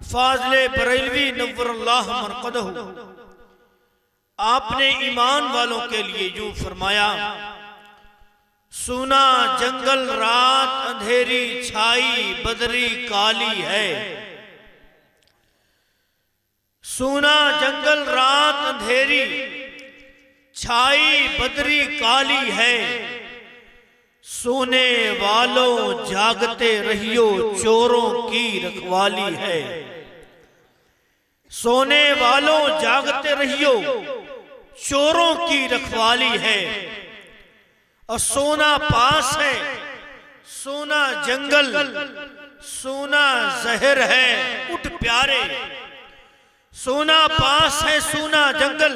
फाज़ले बरेलवी नव्वरल्लाह मरक़दहू, आपने ईमान वालों के लिए यूं फरमाया, सुना जंगल रात अंधेरी छाई बदरी काली है। सुना जंगल रात अंधेरी छाई बदरी काली है। सोने वालों जागते रहियो चोरों की रखवाली है। सोने वालों जागते रहियो चोरों की रखवाली है। और सोना पास है, सोना जंगल, सोना जहर है, उठ प्यारे। सोना पास है, सोना जंगल,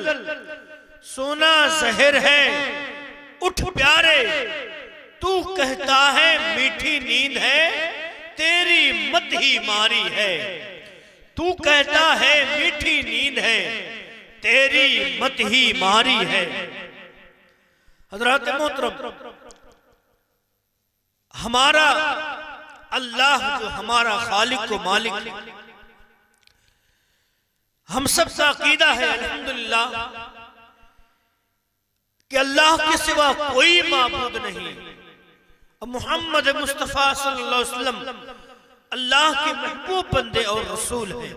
सोना जहर है, उठ प्यारे। तू कहता है मीठी नींद है, तेरी मत ही मारी है। तू कहता है मीठी नींद है, तेरी मत ही मारी है। हज़रात मोहतरम, हमारा अल्लाह जो हमारा खालिक व मालिक, हम सब का अकीदा है अल्हम्दुलिल्लाह कि अल्लाह के सिवा कोई माबूद नहीं। और मोहम्मद मुस्तफ़ा सल्लल्लाहु अलैहि वसल्लम अल्लाह के महबूब बंदे और रसूल हैं।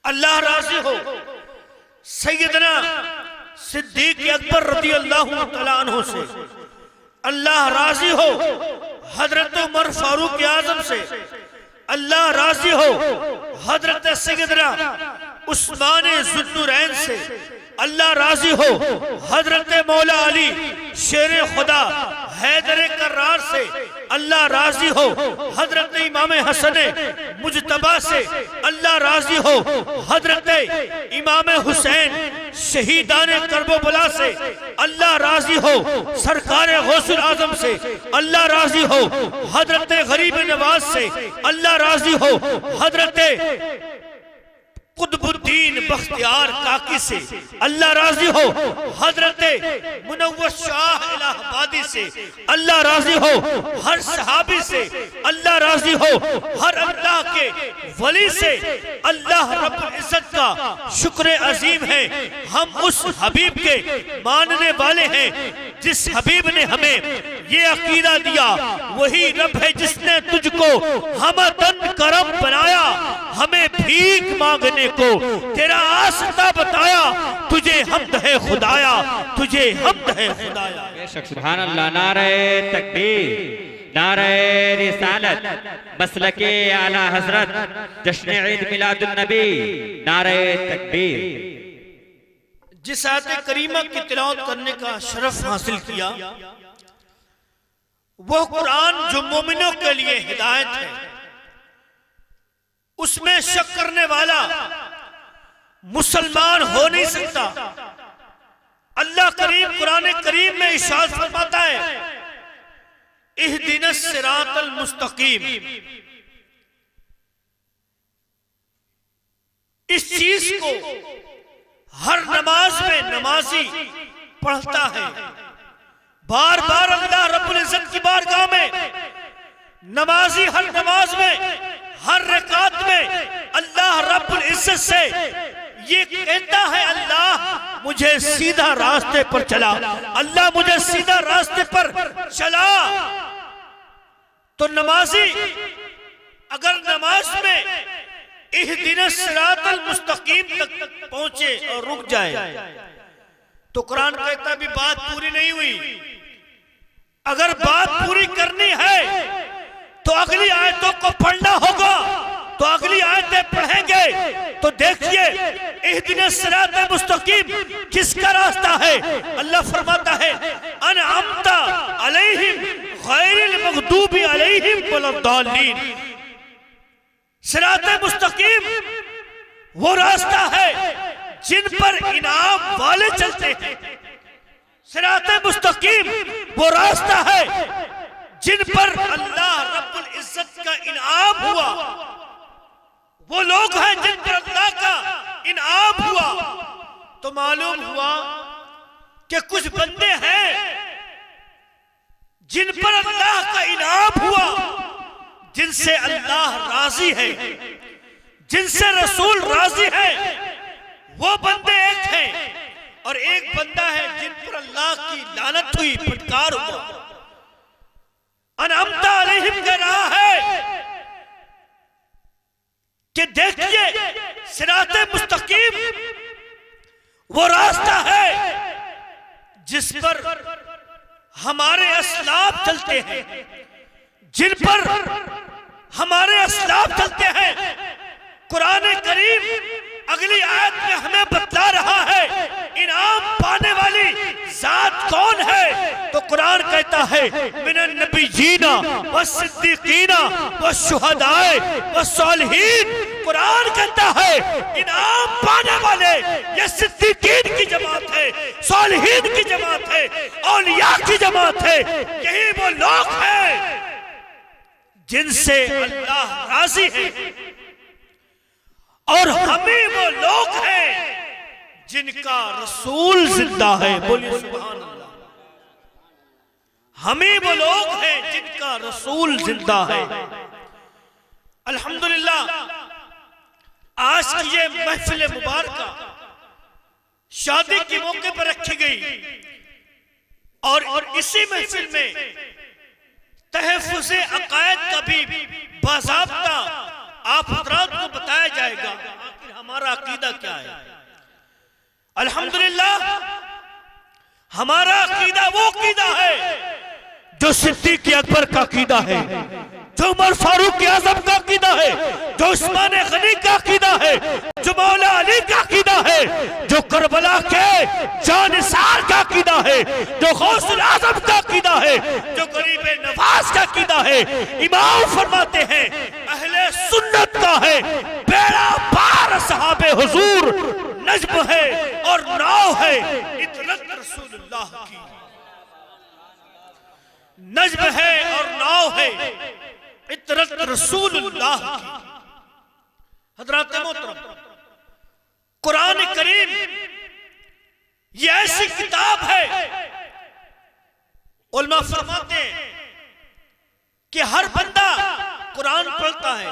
अल्लाह राज़ी हो सैयदना सिद्दीक़ अकबर रज़ी अल्लाहु तआला अन्हु से, अल्लाह राज़ी हो हज़रत उमर फारूक आज़म से, अल्लाह राज़ी हो हज़रत सैयदना उस्मान ज़ुन्नुरैन से, अल्लाह राज़ी हो हज़रत मौला अली शेर खुदा हैदर कर्रार से, अल्लाह राज़ी हो हज़रत इमाम हसन मुजतबा से, अल्लाह राज़ी हो हज़रत इमाम हुसैन शहीदान करबला से, अल्लाह राज़ी हो सरकार गौसुल आज़म से, अल्लाह राज़ी हो हज़रत गरीब नवाज से, अल्लाह राज़ी हो हज़रत कुतुबुद्दीन बख्तियार काकी से, अल्लाह राज़ी हो हज़रत मुनव्वर शाह इलाहाबादी से, अल्लाह राज़ी हो हर सहाबी से, अल्लाह राज़ी हो हर अल्लाह के वली से। अल्लाह रब्बुल इज़्ज़त का शुक्र अजीम है, हम उस हबीब के मानने वाले हैं जिस हबीब ने हमें ये अकीदा दिया। वही रब है जिसने तुझको हमदन करम बनाया, हमें भीख मांगने को तेरा आस्था बताया। तुझे हमद है खुदाया, तुझे हमद है खुदाया। बेशक सुभान अल्लाह। नारे तकबीर, नारे रिसालत, मसलके आला हजरत, जश्न ईद मिलादुन नबी, नारे तकबीर। जिस आयत करीमा की तिलावत करने का शरफ हासिल किया, वो कुरान जो मोमिनों के लिए हिदायत है, उसमें शक करने वाला मुसलमान हो नहीं सकता। अल्लाह करीम कुरान करीम में इरशाद फरमाता है, इहदिनस सिरातल मुस्तकीम। इस चीज को हर नमाज में नमाजी पढ़ता है। बार बार अल्लाह रब्बुल इज़्ज़त की बारगाह में नमाजी हर नमाज में हर रकात में अल्लाह रब्बुल इज़्ज़त से ये कहता है, अल्लाह मुझे सीधा रास्ते पर चला, अल्लाह मुझे सीधा रास्ते पर चला। तो नमाजी अगर नमाज में इहदिनस सिरातल मुस्तकीम तक पहुंचे और रुक जाए तो कुरान कहता भी बात पूरी नहीं हुई। अगर बात पूरी करनी है तो अगली आयतों को पढ़ना होगा। तो अगली आयतें पढ़ेंगे तो देखिए इहदिनस सिरातल मुस्तकीम किसका रास्ता है। अल्लाह फरमाता है, अनअमता अलैहिम गैरिल मग़दूबि अलैहिम वलद्दालीन। सिरातल मुस्तकीम वो रास्ता है जिन पर इनाम वाले चलते हैं। सिरातल मुस्तकीम वो रास्ता है जिन पर अल्लाह रब्बुल इज़्ज़त का इनाम हुआ। वो लोग हैं जिन पर अल्लाह का इनाम हुआ। तो मालूम हुआ कि कुछ बंदे हैं जिन पर अल्लाह का इनाम हुआ, जिनसे अल्लाह राजी है। जिनसे रसूल राजी है वो बंदे एक हैं, और एक बंदा है जिन पर अल्लाह की लानत हुई, फटकार हुआ, अनअमता अलैहिम कह रहा है कि देखिए सिराते मुस्तकीम वो रास्ता है जिस पर हमारे असलाफ चलते हैं, जिन पर हमारे असलाफ चलते हैं। कुरान करीम अगली आयत में हमें बतला रहा है इनाम पाने वाली जात कौन है। तो कुरान कहता है मिनन नबिय्यीना वस्सिद्दीकीना वश्शुहदाए वस्सालिहीन। कुरान कहता है इनाम पाने वाले ये सिद्दीकीन की जमात है, सालिहीन की जमात है, औलिया की जमात है। यही वो लोग हैं जिनसे अल्लाह राजी है, और हमें वो लोग हैं जिनका रसूल जिंदा है। बोलिए सुभान अल्लाह। हमें वो लोग हैं जिनका रसूल जिंदा है। अल्हम्दुलिल्लाह, आज की ये महफिल मुबारक शादी के मौके पर रखी गई, और इसी महफिल में तहफ़्फ़ुज़े अक़ायद का भी बाज़ाब्ता आप हज़रात को बताया जाएगा आखिर हमारा अकीदा क्या है। अल्हम्दुलिल्लाह, हमारा अकीदा वो अकीदा है जो सिद्दीक़ अकबर का अकीदा है, जो उमर फारूक आज़म का अकीदा है, जो उस्मान गनी का अकीदा है, जो मौला अली का अकीदा है, जो करबला के जानिसार का अकीदा है, जो गौसुल आज़म का अकीदा है, जो गरीब नवाज का अकीदा है। इमाम फरमाते हैं अहले सुन्नत का है बेड़ा पार सहाबे हुजूर, नज्म है और नाव है इतरत रसूलुल्लाह की। नज्म है और नाव है इतरत रसूलुल्लाह की। हज़रात मोहतरम, कुरान करीम ये ऐसी किताब है, उलमा फरमाते हैं कि हर बंदा कुरान पढ़ता है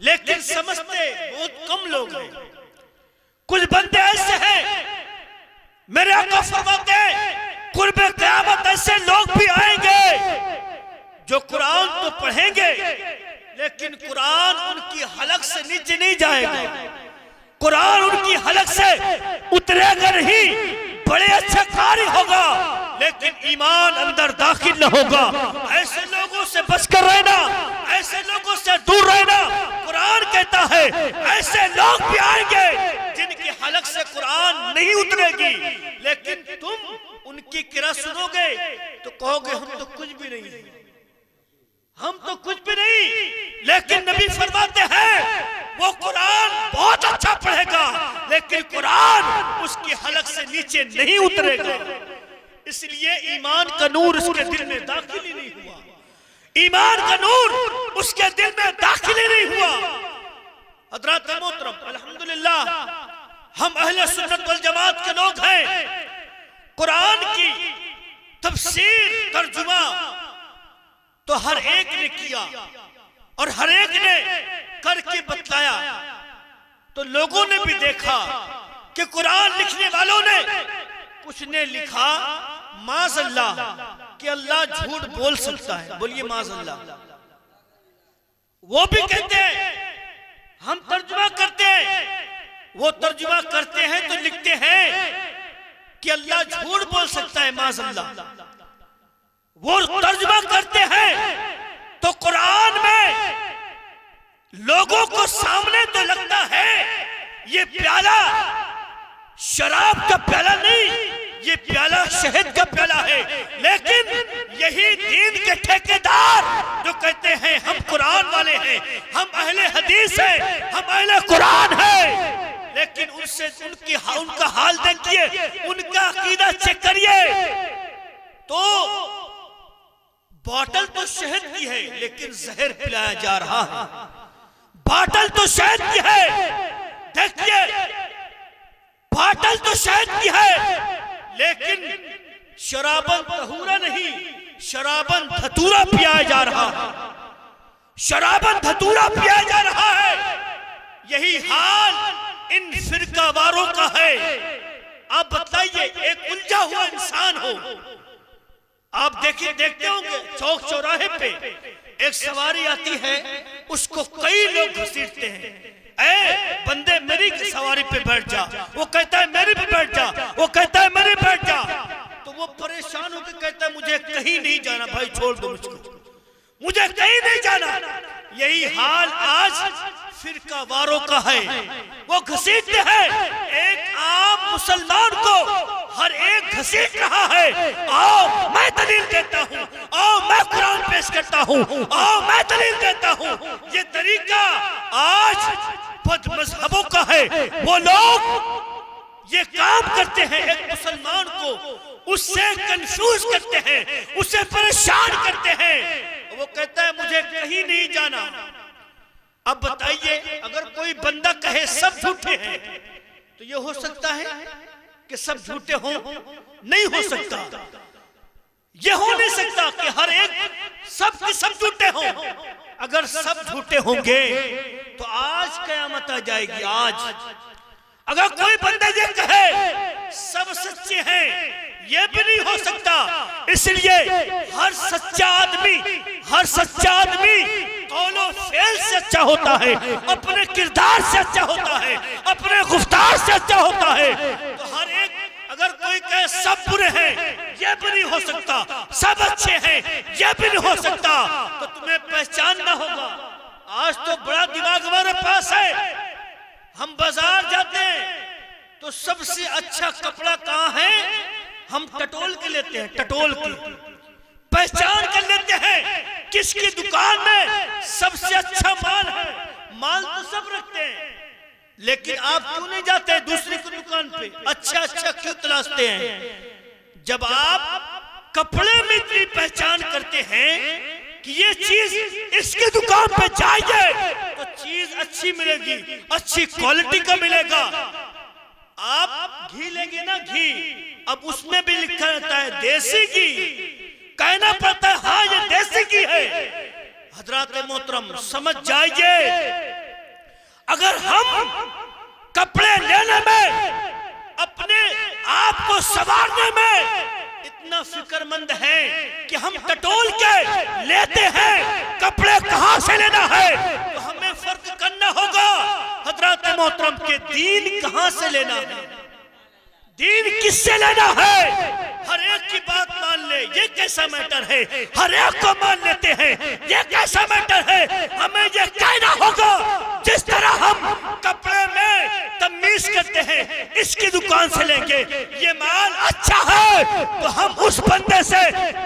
लेकिन समझते बहुत कम लोग हैं। कुछ बंदे ऐसे हैं, मेरे आका फरमाते हैं कुर्बे क़यामत ऐसे लोग भी आएंगे जो कुरान तो पढ़ेंगे लेकिन कुरान उनकी हलक से नीचे नहीं जाएगा, कुरान उनकी हलक से उतरेगा नहीं। बड़े अच्छे कार्य होगा लेकिन ईमान अंदर दाखिल न होगा। ऐसे लोगों से बचकर रहना, ऐसे लोगों से दूर रहना। कुरान कहता है ऐसे लोग भी आएंगे जिनकी हलक से कुरान नहीं उतरेगी, लेकिन तुम उनकी किरा सुनोगे तो कहोगे हम तो कुछ भी नहीं, हम तो कुछ भी नहीं। लेकिन नबी फरमाते हैं वो कुरान बहुत अच्छा पढ़ेगा लेकिन कुरान उसकी हलक से नीचे नहीं उतरेगा। इसलिए ईमान का नूर उसके दिल में दाखिल ही नहीं हुआ, ईमान का नूर उसके दिल में दाखिल ही नहीं हुआ। हज़रात मोहतरम, अल्हम्दुलिल्लाह हम अहले सुन्नत वल जमात के लोग हैं। कुरान की तफसीर तर्जुमा तो हर एक ने किया और हर एक ने करके बतलाया, तो लोगों ने भी देखा कि कुरान लिखने वालों ने कुछ ने लिखा माज़अल्लाह कि अल्लाह झूठ बोल सकता है। बोलिए माज़अल्लाह। वो भी कहते हैं हम तर्जुमा करते हैं, वो तर्जुमा करते हैं तो लिखते हैं कि अल्लाह झूठ बोल सकता है माज़अल्लाह। वो तर्जुमा करते हैं तो कुरान में लोगों को सामने तो लगता है ये प्याला शराब का प्याला नहीं, ये प्याला शहद का प्याला है। लेकिन यही दीन के ठेकेदार जो कहते हैं हम कुरान वाले हैं, हम अहले हदीस हैं, हम अहले कुरान हैं, लेकिन उनसे उनका हाल देखिए, उनका अकीदा चेक करिए तो बोतल तो शहद की है लेकिन जहर पिलाया जा रहा है। बोतल तो शहद की है, देखिए बोतल तो शहद की है लेकिन शराबन तहूरा नहीं, शराबन धतूरा पिया जा रहा है, शराबन धतूरा पिया जा रहा है। इन फिरकावारों का है। आप बताइए, एक उलझा हुआ इंसान हो, आप देखते होंगे चौक चौराहे पे एक सवारी आती है, उसको कई लोग घसीटते हैं, ए बंदे मेरी सवारी पे बैठ जा, वो कहता है मेरी पे बैठ जा, वो कहता है मेरी बैठ जा, तो वो परेशान होकर कहता है मुझे कहीं नहीं जाना भाई, छोड़ दो मुझको, मुझे कहीं नहीं जाना। यही हाल आज फिरकावारों का है। वो घसीटते हैं एक आम मुसलमान को, हर एक घसीट रहा है। आओ मैं दलील देता हूँ, आओ मैं कुरान पेश करता हूँ, आओ मैं दलील देता हूँ। ये तरीका आज बदमज़हबों का है। वो लोग ये काम करते हैं, एक मुसलमान को उससे कंफ्यूज करते हैं, उसे परेशान करते हैं। वो कहता है मुझे कहीं नहीं जाना। अब बताइए, अगर कोई बंदा कहे सब झूठे हैं, तो ये हो सकता है कि सब झूठे हों? नहीं हो सकता। ये हो नहीं सकता कि हर एक सब के सब झूठे हों। अगर सब झूठे होंगे तो आज कयामत आ जाएगी। आज अगर कोई बंदा ये कहे सब सच्चे हैं, ये भी नहीं हो सकता। इसलिए हर सच्चा आदमी कौलो फेल से अच्छा होता है, अपने किरदार से अच्छा होता है, अपने गुफ्तार से अच्छा होता है। तो हर एक, अगर कोई कहे सब बुरे हैं, ये भी नहीं हो सकता। सब अच्छे हैं, ये भी नहीं हो सकता। तो तुम्हें पहचानना होगा। आज तो बड़ा दिमाग हमारे पास है। हम बाजार जाते हैं तो सबसे अच्छा कपड़ा कहाँ है, हम टटोल के लेते हैं, टटोल के पहचान कर लेते हैं किसकी दुकान में सबसे अच्छा माल है। माल तो सब रखते हैं, लेकिन आप क्यों नहीं जाते दूसरी की दुकान पे, अच्छा क्यों तलाशते हैं? जब आप कपड़े में इतनी पहचान करते हैं कि ये चीज इसकी दुकान पे जाइए तो चीज अच्छी मिलेगी, अच्छी क्वालिटी का मिलेगा। आप घी लेंगे ना, घी, अब उसमें भी लिखा रहता है देसी घी, कहना पड़ता है हाँ ये देसी घी है। हजरात मोहतरम समझ जाइए, अगर हम कपड़े लेने में, अपने आप को संवारने में इतना फिक्रमंद है कि हम टटोल के लेते हैं कपड़े कहां से लेना है, तो हमें फर्क करना होगा हजरात मोहतरम के दीन कहां से लेना है, दीन किससे लेना है। हर एक की बात मान ले, ये कैसा मैटर है, हर एक को मान लेते हैं, ये कैसा मैटर है। हमें ये कहना होगा, जिस तरह हम कपड़े में तमीज करते हैं, इसकी दुकान से लेंगे, ये माल अच्छा है तो हम उस बंदे से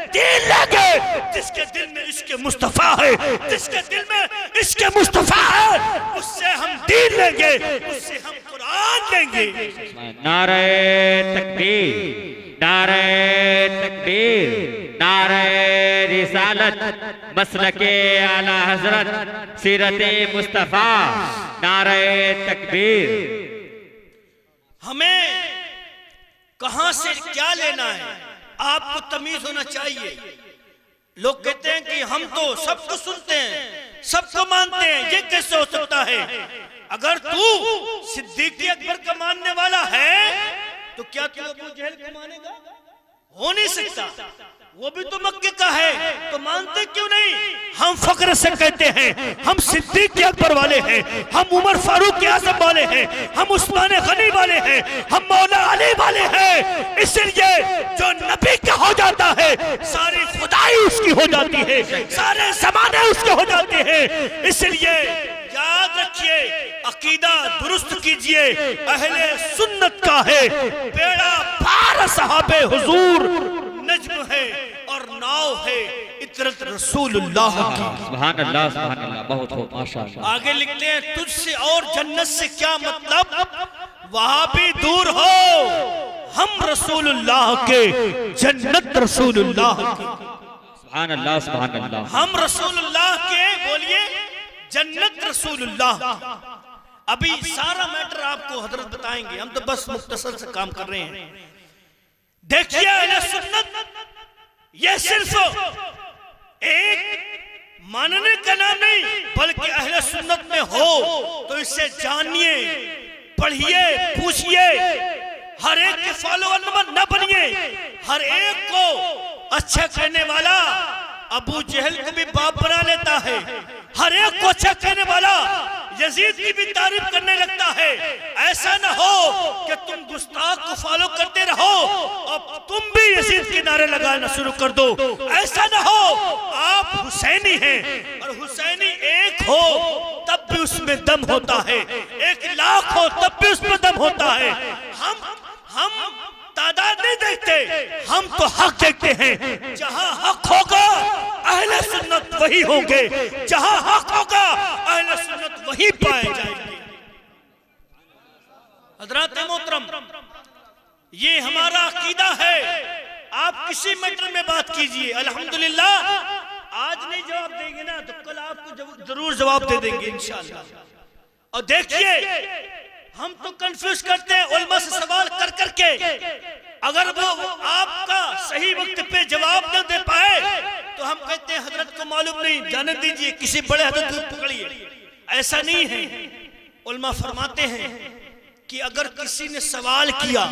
दीन लेंगे जिसके दिल में इसके मुस्तफा है, जिसके दिल में इसके मुस्तफा है, उससे हम दीन लेंगे, उससे हम कुरान लेंगे। नारे तकबीर, नारे तकबीर, नारे रिसालत, मसलके आला हजरत, सीरते मुस्तफा, नारे तकबीर। हमें कहां से क्या लेना है, आपको तमीज होना चाहिए। लोग कहते हैं कि हम तो सबको सुनते हैं, सबको मानते हैं, ये कैसे हो सकता है? अगर तू सिद्दीक़ अकबर का मानने वाला है तो क्या तू अबू जहल को मानेगा? हो नहीं सकता। वो भी तो मक्के का है, तो मानते क्यों नहीं? हम फख्र से कहते हैं हम सिद्दीक़ अकबर वाले हैं, हम उमर फारूक आज़म वाले हैं, हम उस्मान गनी वाले हैं, हम मौला अली वाले हैं। इसलिए जो नबी का हो जाता है सारी खुदाई उसकी हो जाती है, सारे ज़माने उसके हो जाते हैं। इसलिए याद रखिए, अकीदा दुरुस्त कीजिए, अहले सुन्नत का है बेड़ा पार सहाबे हुजूर, नज्म है और नाव है इतरत रसूलुल्लाह की। सुभान अल्लाह, सुभान अल्लाह, बहुत हो माशाअल्लाह। आगे लिखते हैं तुझसे और जन्नत से क्या मतलब, वहां भी दूर हो, हम रसूलुल्लाह के, जन्नत रसूलुल्लाह की। सुभान अल्लाह, सुभान अल्लाह। हम रसूलुल्लाह के, बोलिए जन्नत रसूलुल्लाह। अभी सारा मैटर आपको हजरत बताएंगे, हम तो बस मुख्तसर से काम कर रहे हैं। देखिए अहले सुन्नत ये सिर्फ एक मानने का नाम नहीं, बल्कि अहले सुन्नत में हो तो इसे जानिए, पढ़िए, पूछिए, हर एक के फॉलोअर न बनिए। हर एक को अच्छा कहने वाला अबू जहल को भी बाप बना लेता है, हर एक को अच्छा कहने वाला यजीद की भी तारीफ करने लगता है। ऐसा ना हो कि तुम गुस्ताख को फॉलो करते रहो और तुम भी यजीद के नारे लगाना शुरू कर दो। ऐसा ना हो, आप हुसैनी हैं और हुसैनी एक हो तब भी उसमें दम होता है, 1 लाख हो तब भी उसमें दम होता है। हम तादाद नहीं देखते, हम तो हक देखते हैं। जहां हक होगा अहले सुन्नत वही होंगे, जहां हक होगा अहले सुन्नत वही पाए जाएंगे। हज़रात मोहतरम, ये हमारा अकीदा है। आप किसी मैटर में बात कीजिए, अल्हम्दुलिल्लाह आज नहीं जवाब देंगे ना तो कल आपको जरूर जवाब दे देंगे इंशाअल्लाह। और देखिए, हम तो कंफ्यूज करते हैं उलमा से सवाल कर करके, अगर वो आपका सही वक्त पे जवाब न दे पाए तो हम कहते हैं हजरत को मालूम नहीं, जाने दीजिए, किसी बड़े हजरत को पकड़िए। ऐसा नहीं है। उलमा फरमाते हैं कि अगर किसी ने सवाल किया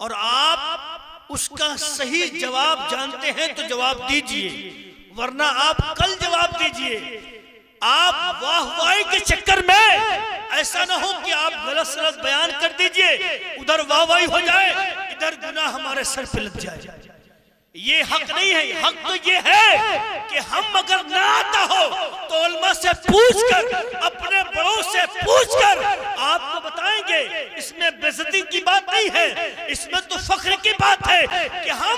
और आप उसका सही जवाब जानते हैं तो जवाब दीजिए, वरना आप कल जवाब दीजिए। आप वाहवाही के चक्कर में ऐसा ना हो कि आप गलत सलत बयान कर दीजिए, उधर वाहवाही हो जाए, इधर गुनाह हमारे सर पे लग जाए। ये हक नहीं है। हक तो ये है कि हम अगर ना आता हो तो उलमा से पूछकर, अपने बड़ों से पूछकर आपको बताएंगे। इसमें बेइज्जती की बात नहीं है, इसमें तो फख्र की बात है कि हम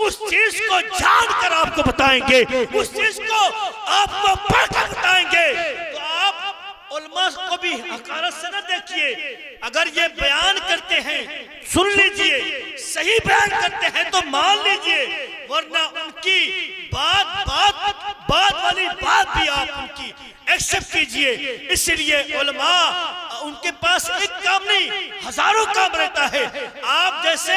उस चीज को जानकर आपको बताएंगे, उस चीज को आपको पढ़कर बताएंगे। तो आप उलमा को भी हकारत से न देखिए। अगर ये बयान करते हैं सुन लीजिए, सही बयान करते हैं तो मान लीजिए, वरना उनकी बात वाली बात भी आप उनकी एक्सेप्ट कीजिए। इसलिए उलमा उनके पास एक काम नहीं, हजारों काम रहता है। आप जैसे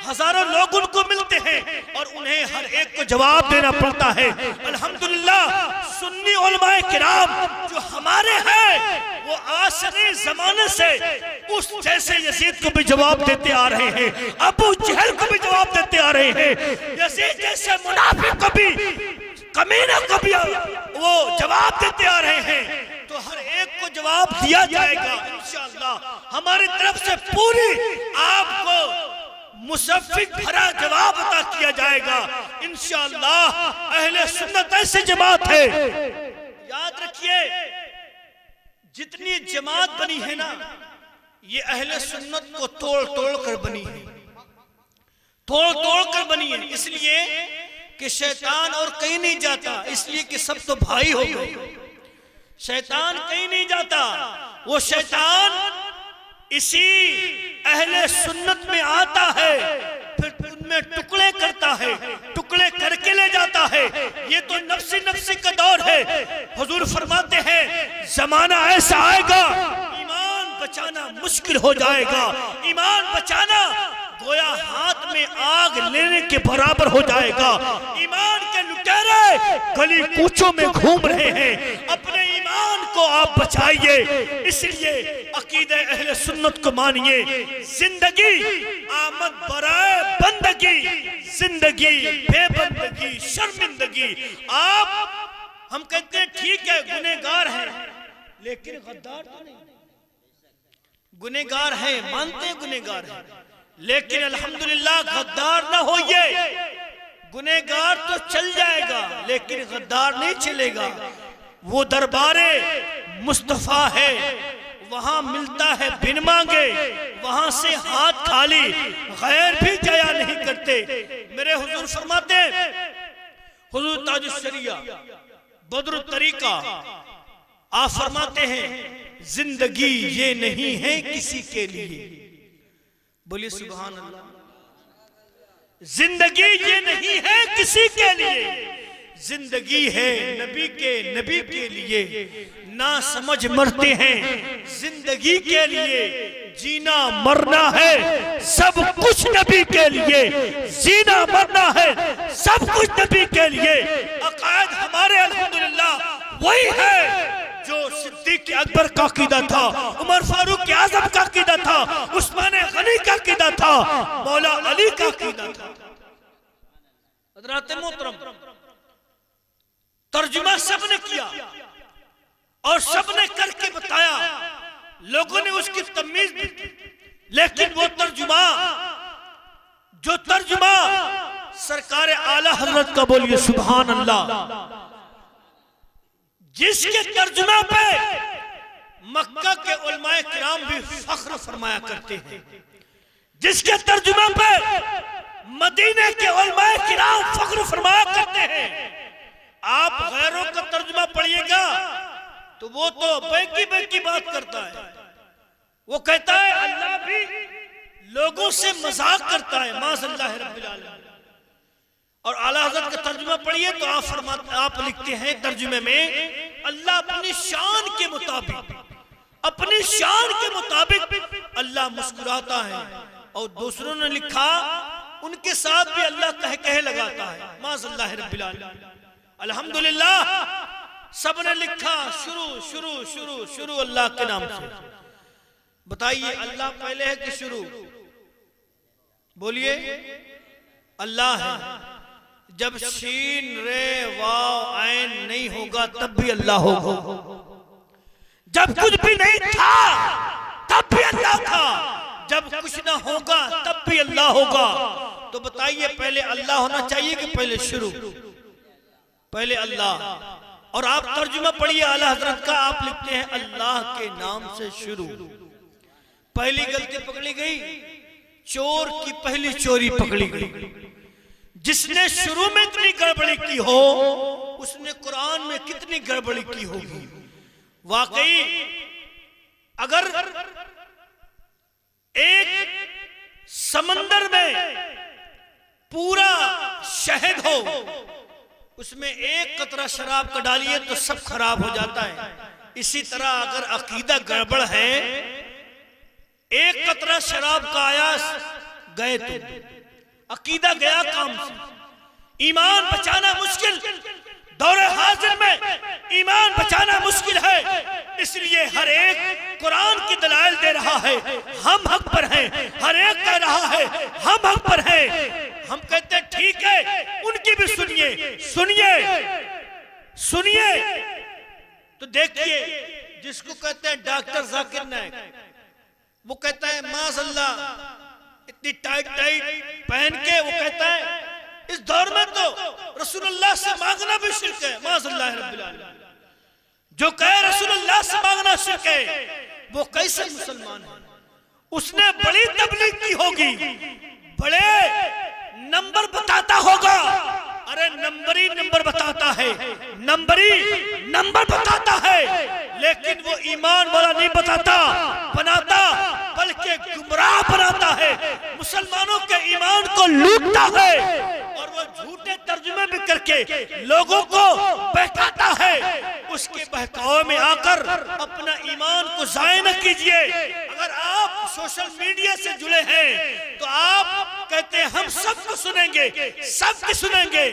हजारों लोग उनको मिलते हैं और उन्हें हर एक को जवाब देना पड़ता है। अल्हम्दुलिल्लाह सुन्नी उलमाए किराम जो हमारे हैं वो आसरी जमाने से उस जैसे यजीद को भी जवाब देते आ रहे हैं, अबू जहल को भी जवाब देते आ रहे हैं, यजीद जैसे मुनाफिक को भी, कमीना को भी वो जवाब देते आ रहे हैं। तो हर एक को जवाब दिया जाएगा इंशाअल्लाह। हमारी तरफ से पूरी आपको मुसफ़्फ़िक भरा जवाब अता किया जाएगा इंशाअल्लाह। अहले सुन्नत ऐसे जमात है, याद रखिए, जितनी जमात बनी है ना, ये अहले सुन्नत को तोड़ तोड़ कर बनी है, तोड़ तोड़ कर बनी है। इसलिए कि शैतान और कहीं नहीं जाता, इसलिए कि सब तो भाई हो गए। शैतान कहीं नहीं जाता, वो शैतान इसी अहले सुन्नत में आता है, फिर उनमें टुकड़े करता है, टुकड़े करके ले जाता है। ये तो नफ्सी नफ्सी का दौर है। हुजूर फरमाते हैं जमाना ऐसा आएगा ईमान बचाना मुश्किल हो जाएगा। ईमान बचाना गोया हाथ में आग लेने के बराबर हो जाएगा। ईमान के लुटेरे गली कूचों में घूम रहे हैं, अपने ईमान को आप बचाइए। इसलिए अकीदे अहले सुन्नत को मानिए। जिंदगी आमद बराए बंदगी, जिंदगी बेबंदगी शर्मिंदगी। आप हम कहते हैं ठीक है गुनहगार है, लेकिन गद्दार तो नहीं। गुनहगार है, मानते हैं गुनहगार है, लेकिन अल्हम्दुलिल्लाह गद्दार ना होइए। गुनहगार तो चल जाएगा लेकिन गद्दार नहीं चलेगा। वो दरबारे मुस्तफा है, वहां मिलता है बिन मांगे, वहां से हाथ खाली, गैर भी जाया नहीं करते। मेरे हुजूर फरमाते, हुजूर ताजुश शरिया बद्र तरीका, आप फरमाते हैं जिंदगी ये नहीं है किसी के लिए। बोलिए सुभान अल्लाह। जिंदगी ये नहीं है किसी के लिए, जिंदगी है नबी के लिए। ना समझ मरते हैं जिंदगी के लिए, जीना मरना है सब कुछ नबी के लिए। जीना मरना है सब कुछ नबी के लिए। अकायद हमारे अल्हम्दुलिल्लाह वही है जो सिद्दीक सिद्दीक अकबर का अकीदा था, उमर फारूक आजम का अकीदा था, उस्मान गनी का अकीदा था, मौला अली का अकीदा था। हज़रात मोहतरम, तर्जुमा सबने किया और सबने करके बताया, लोगों ने उसकी तमीज भी की, लेकिन वो तर्जुमा जो तर्जुमा सरकार आला हजरत का, बोलिए सुभान अल्लाह, जिसके तर्जुमा पे मक्का के उलमाए किराम भी फख्र फरमाया करते हैं, जिसके तर्जुमा पे मदीने के उलमाए किराम फख्र फरमाया करते हैं। आप गैरों का तर्जुमा पढ़िएगा तो वो तो बेकी बात करता है, वो कहता है अल्लाह भी लोगों से मजाक करता है, माज़ल्लाह रब्बिल आलमीन। और आला हज़रत का तर्जुमा पढ़िए तो आप लिखते हैं तर्जुमे में, अल्लाह अपनी शान के मुताबिक अल्लाह मुस्कुराता है, और दूसरों ने लिखा उनके साथ भी अल्लाह कह लगाता है, माज़ल्लाह रब्बिल आलमीन। अल्हम्दुलिल्लाह, सबने लिखा शुरू शुरू शुरू शुरू अल्लाह के नाम से। बताइए अल्लाह पहले है कि शुरू? बोलिए, अल्लाह है। जब शीन रे वाव ऐन नहीं होगा तब भी अल्लाह होगा, जब कुछ भी नहीं था तब भी अल्लाह था, जब कुछ ना होगा तब भी अल्लाह होगा। तो बताइए पहले अल्लाह होना चाहिए कि पहले शुरू? पहले अल्लाह। और आप तर्जुमा पढ़िए आला हजरत का, आप लिखते हैं अल्लाह के नाम से शुरू। पहली गलती पकड़ी गई, चोर की पहली चोरी पकड़ी गई। जिसने शुरू में इतनी गड़बड़ी की हो, उसने कुरान में कितनी गड़बड़ी की होगी। वाकई अगर एक समंदर में पूरा शहद हो, उसमें एक कतरा शराब का डालिए तो सब खराब हो जाता है। इसी तरह अगर अकीदा गड़बड़ है, एक कतरा शराब का आया गए तो अकीदा गया काम से। ईमान बचाना मुश्किल, दौरे हाजिर में ईमान बचाना मुश्किल है, इसलिए हर एक कुरान की दलाइल दे रहा है, हम हक पर हैं। हर एक कह रहा है हम हक पर हैं। हम कहते हैं ठीक है, उनकी भी सुनिए सुनिए सुनिए। तो देखिए, जिसको कहते हैं डॉक्टर जाकिर नायक, वो कहता है माज़ल्लाह इतनी टाइट पहन के, वो कहता है इस दौर में तो रसूलुल्लाह से मांगना भी शिर्क है, माज़ल्लाह रब्बिल आलमीन। जो कहे रसूलुल्लाह से मांगना शिर्क है, वो कैसे मुसलमान है? उसने बड़ी तबलीग की होगी, बड़े नंबर बताता होगा। अरे नंबरी नंबर बताता है, नंबरी नंबर बताता है, लेकिन वो ईमान वाला नहीं बनाता, बल्कि गुमराह बनाता है, मुसलमानों के ईमान को लूटता है, और वो झूठे तर्जुमे भी करके लोगों को बहकाता है। उसके बहकावे में आकर अपना ईमान को जाया न कीजिए। अगर आप सोशल मीडिया से जुड़े हैं तो आप कहते हैं हम सबको सुनेंगे, सबको सुनेंगे,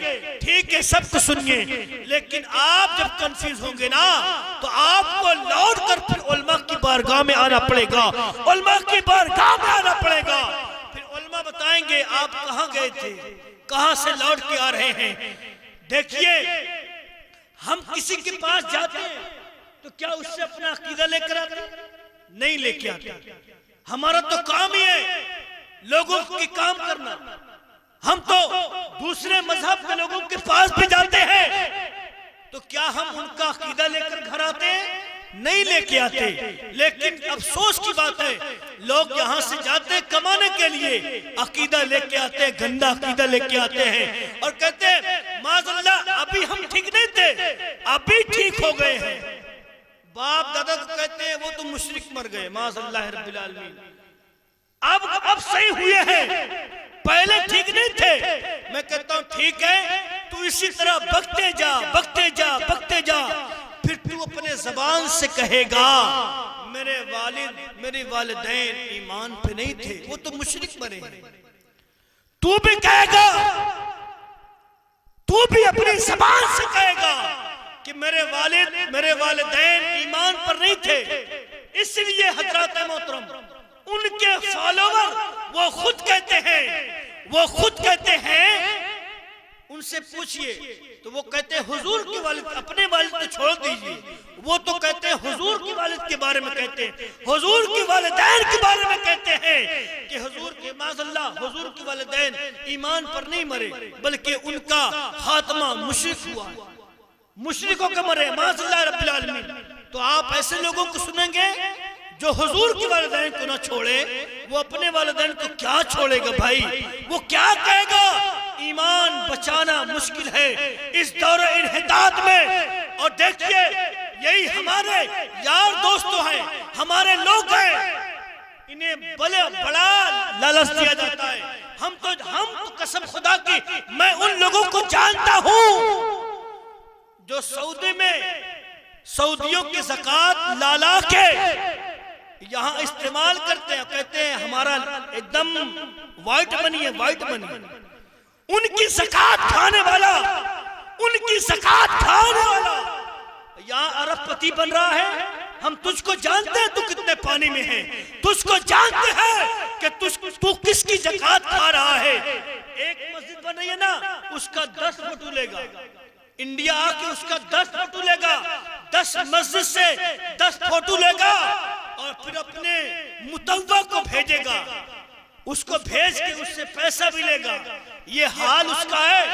ठीक है सबको सुनिए, लेकिन आप जब कंफ्यूज होंगे ना तो आपको लौट कर फिर उलमा की बारगाह में आना पड़ेगा, उलमा की बारगाह में आना पड़ेगा। फिर उलमा बताएंगे आप कहां गए थे, कहां से लौट के आ रहे हैं। देखिए, हम किसी के पास जाते हैं तो क्या उससे अपना अकीदा लेकर आते? नहीं लेके आते। हमारा तो काम ही है लोगों के काम करना। हम तो दूसरे मजहब के लोगों के पास भी जाते हैं, तो क्या हम उनका अकीदा लेकर घर आते हैं? नहीं लेके आते। लेकिन अफसोस की बात है, लोग यहाँ से जाते कमाने के लिए, अकीदा लेके आते हैं, गंदा अकीदा लेके आते हैं और कहते हैं माज़ल्लाह अभी हम ठीक नहीं थे, अभी ठीक हो गए हैं। बाप दादा को कहते हैं वो तो मुशरिक मर गए, माज़ल्लाह रब्बिल आलमीन। अब सही हुए हैं, पहले ठीक नहीं थे। मैं कहता हूँ ठीक है, तू इसी तरह बकते जा बकते जा बकते जा, फिर तू अपने जबान से कहेगा मेरे वालिद मेरे वालिदैन ईमान पे नहीं थे, वो तो मुशरिक बने हैं। तू भी कहेगा, तू भी अपनी जबान से कहेगा कि मेरे वालिदैन ईमान पर नहीं थे, इसलिए हजरत मोहतरम उनके फॉलोवर वो खुद कहते हैं, उनसे पूछिए तो वो कहते हैं हुजूर के वालिद, अपने वालिद को छोड़ दीजिए, वो तो कहते हैं हुजूर के वालिद के बारे में कहते हैं, हुजूर के वालिदैन के बारे में कहते हैं कि हुजूर के माज़अल्लाह हुजूर के वालिदैन ईमान पर नहीं मरे, बल्कि उनका खात्मा मुशरिक हुआ, मुशरिकों का मरे माज़अल्लाह रब्बिल आलमीन। तो आप ऐसे लोगों को सुनेंगे जो हुजूर के वालिदैन को ना छोड़े, वो अपने वालिदैन को क्या छोड़ेगा भाई? वो क्या कहेगा? ईमान बचाना मुश्किल है इस दौर इन्हितात में। और देखिए यही हमारे यार दोस्तों हैं, हमारे लोग हैं, इन्हें बड़ा लालच दिया जाता है। हम तो कसम खुदा की मैं उन लोगों को जानता हूं जो सऊदी में सऊदियों की ज़कात ला के यहाँ इस्तेमाल करते हैं, कहते हैं हमारा एकदम व्हाइट मनी है, व्हाइट मनी। उनकी ज़कात खाने वाला यहाँ अरबपति बन रहा है। हम तुझको जानते हैं तू कितने पानी में है, तुझको जानते हैं कि तू किसकी ज़कात खा रहा है। एक मस्जिद बन रही है ना, उसका 10 फोटो लेगा, इंडिया आके उसका 10 फोटो लेगा, 10 मस्जिद से 10 फोटो लेगा और फिर अपने मुतव्वा को भेजेगा, उसको भेज के उससे पैसा भी लेगा। ये हाल उसका है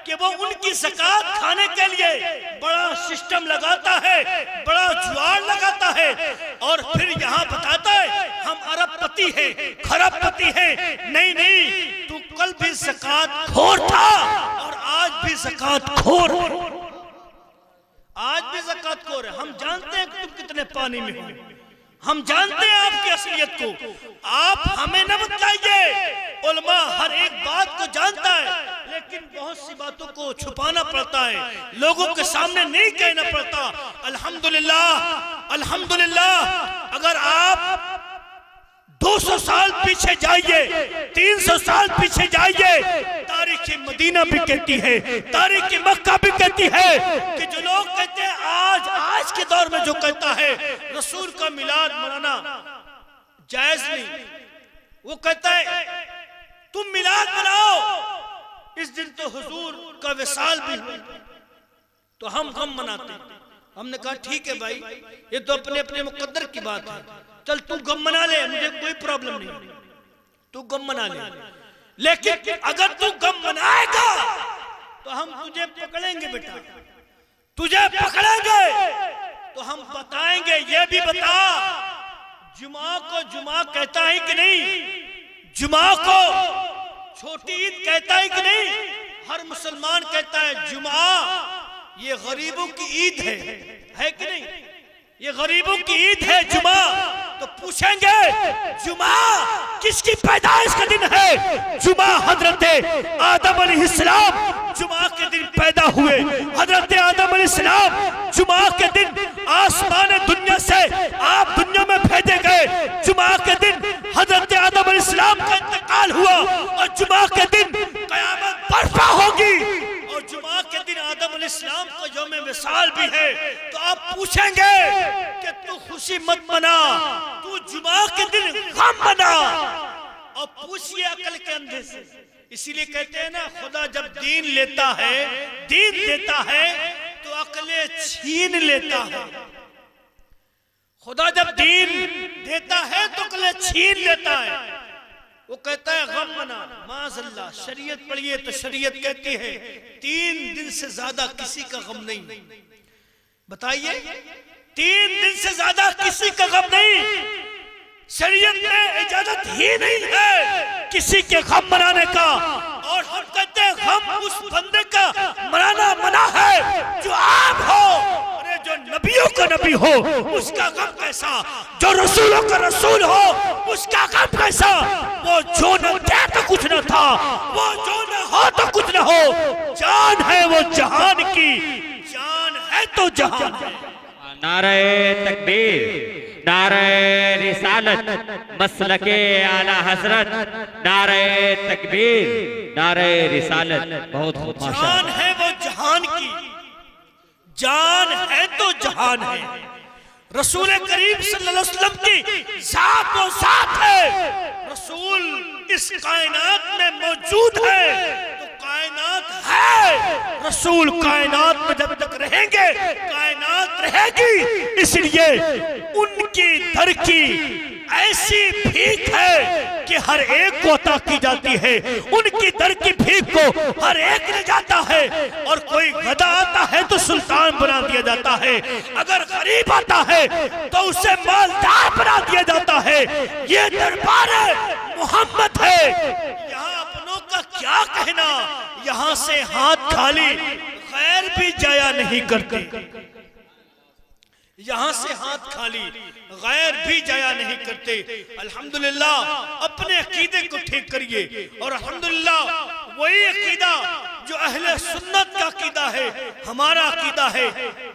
कि वो उनकी ज़कात खाने के लिए बड़ा सिस्टम लगाता है, बड़ा जुआड़ लगाता है और फिर यहाँ बताता है हम अरबपति हैं, खरबपति हैं। नहीं, तू कल भी ज़कात खोर था और आज भी ज़कात खोर है, आज भी ज़कात खोर है। हम जानते हैं कि तुम कितने पानी में हो, हम जानते हैं आपकी असलियत को, आप हमें न बताइए। उलमा हर एक बात को जानता है, लेकिन बहुत सी बातों को छुपाना पड़ता है, लोगों के सामने नहीं कहना पड़ता। अल्हम्दुलिल्लाह अगर आप 200 साल पीछे जाइए, 300 साल पीछे जाइए, तारीख मदीना भी कहती है, तारीख मक्का भी कहती है कि जो लोग कहते हैं आज के दौर में जो कहता है रसूल का मिलाद मनाना जायज नहीं, वो कहता है तुम मिलाद मनाओ, इस दिन तो हुजूर का विसाल भी हुआ, तो हम मनाते हैं। हमने कहा ठीक है भाई, ये तो अपने अपने मुकद्दर की बात है, चल तू गम मना ले, मुझे कोई प्रॉब्लम नहीं, तू गम मना ले, लेकिन अगर तू गम मनाएगा तो हम तुझे पकड़ेंगे बेटा, तुझे पकड़ेंगे तो हम बताएंगे ये भी बता जुमा को जुमा कहता है कि नहीं, जुमा को छोटी ईद कहता है कि नहीं। हर मुसलमान कहता है जुमा ये गरीबों की ईद है कि नहीं, ये गरीबों की ईद है जुमा। तो पूछेंगे जुमा किसकी पैदाइश का दिन है? जुमा हजरत आदम अलैहिस्सलाम जुमा के दिन पैदा हुए, हजरत आदम अलैहिस्सलाम जुमा के दिन आसमान दुनिया से आप दुनिया में भेजे गए, जुमा के दिन हजरत आदम अलैहिस्सलाम का इंतकाल हुआ और जुमा के दिन कयामत बर्पा होगी और जुमा के दिन आदम अलैहिस्सलाम का यौम विसाल भी है। तो आप पूछेंगे कि तू खुशी मत मना, तू जुमा के दिन गम मना, और पूछिए अकल के अंधे से। इसीलिए कहते हैं ना खुदा जब दीन लेता है, दीन देता है तो अकले छीन लेता है। खुदा जब दीन देता है तो अकले छीन लेता है। वो कहता है गम मना, माज़अल्लाह शरीयत पढ़िए तो शरीयत कहती है 3 दिन से ज्यादा किसी का गम नहीं। बताइए 3 दिन से ज्यादा किसी का गम नहीं, शरीयत में इजाजत ही नहीं है किसी के गम मनाने का। और हम कहते हैं गम उस बंदे का मनाना मना है जो आम हो, अरे जो नबियों का नबी हो उसका गम कैसा, जो रसूलों का रसूल हो उसका गम कैसा। वो जो न थे तो कुछ न था, वो जो न हो तो कुछ न हो, जान है वो जहान की, जान है तो जहान है। नारे तकबीर, नारे रिसालत, मसलके आला हजरत, नारे तकबीर, नारे रिसालत। बहुत जान है वो जहान की, जान है तो जहान है। रसूल करीम सल्लल्लाहु अलैहि वसल्लम की जात व साथ है। रसूल इस कायनात में मौजूद है तो कायनात है। रसूल कायनात में जब तक रहेंगे कायनात रहेगी। इसलिए उनकी दर की ऐसी भीख है कि हर एक को अता की जाती है। उनकी दर की भीख को हर एक ले जाता है। और कोई गधा आता है तो सुल्तान बना दिया जाता है। अगर गरीब आता है तो उसे मालदार बना दिया जाता है। ये दरबार मोहम्मद है। यहाँ अपनों का क्या कहना, यहाँ से हाथ खाली गैर भी जाया नहीं करते। यहाँ से हाथ खाली गैर भी जाया नहीं करते। अल्हम्दुलिल्लाह अपने अकीदे को ठीक करिए। और अल्हम्दुलिल्लाह वही अकीदा जो अहले सुन्नत का अकीदा है, हमारा अकीदा है।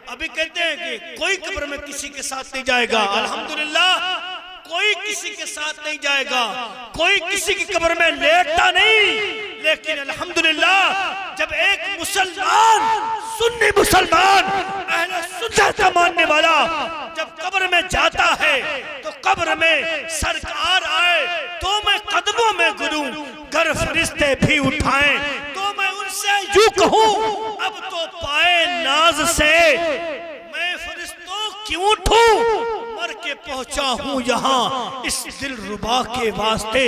अभी कहते हैं कि कोई कब्र में किसी के साथ नहीं जाएगा। अल्हम्दुलिल्लाह कोई किसी के साथ नहीं जाएगा, कोई किसी की कब्र में लेटता नहीं। लेकिन अल्हम्दुलिल्लाह जब एक मुसलमान, सुन्नी मुसलमान, अहले सुन्नत का मानने वाला जब कब्र में जाता है तो कब्र में सरकार आए तो मैं कदमों में गिरूं, घर फरिश्ते भी उठाएं तो मैं उनसे यूं कहूं, अब तो पाए नाज से मैं फरिश्तों क्यों उठूं। मर के पहुंचा हूँ यहाँ इस दिल रुबा के वास्ते।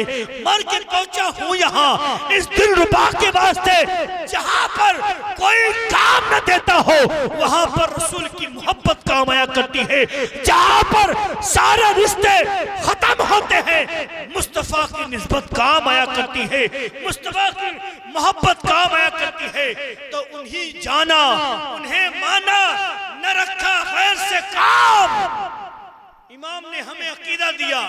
मर के पहुंचा हूँ यहाँ इस दिल रुबा के वास्ते। जहाँ पर कोई काम न देता हो वहाँ पर रसूल की मोहब्बत काम आया करती है। जहाँ पर सारे रिश्ते खत्म होते हैं मुस्तफा की निस्बत काम आया करती है, मुस्तफा की मोहब्बत काम आया करती है। तो उन्हीं जाना, उन्हें माना, न रखा गैर से काम। इमाम ने हमें अकीदा दिया,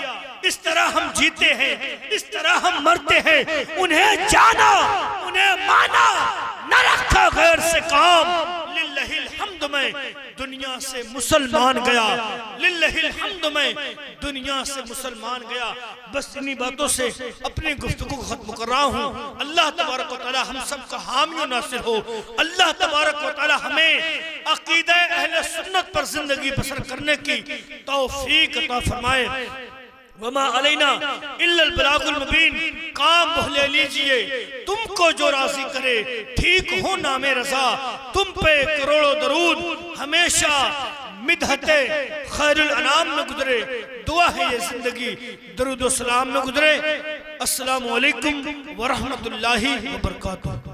इस तरह हम जीते हैं, इस तरह हम मरते हैं। उन्हें जाना, उन्हें माना, न रखा गैर से काम। लिल्लाहिल हम्द में दुनिया से मुसलमान गया, लिल्लाहिल हम्द में दुनिया से मुसलमान गया। बस इन्हीं बातों से अपनी गुफ्तगू को खत्म कर रहा हूँ। अल्लाह तबारक व तआला हम सब का हामी और नासिर हो। अल्लाह तबारक व तआला हमें अकीदा अहले सुन्नत पर जिंदगी बसर करने की तौफीक अता फरमाए। वमा अलैना इल्लल बलागुल मुबीन। काम भले लीजिए, तुमको जो राजी करे, ठीक हो नामे रजा। तुम पे करोड़ों दरूद हमेशा मिदहते खैरुल अनाम में गुजरे। दुआ है ये जिंदगी दरूद व सलाम में गुजरे। अस्सलामु अलैकुम व रहमतुल्लाहि व बरकातुहू।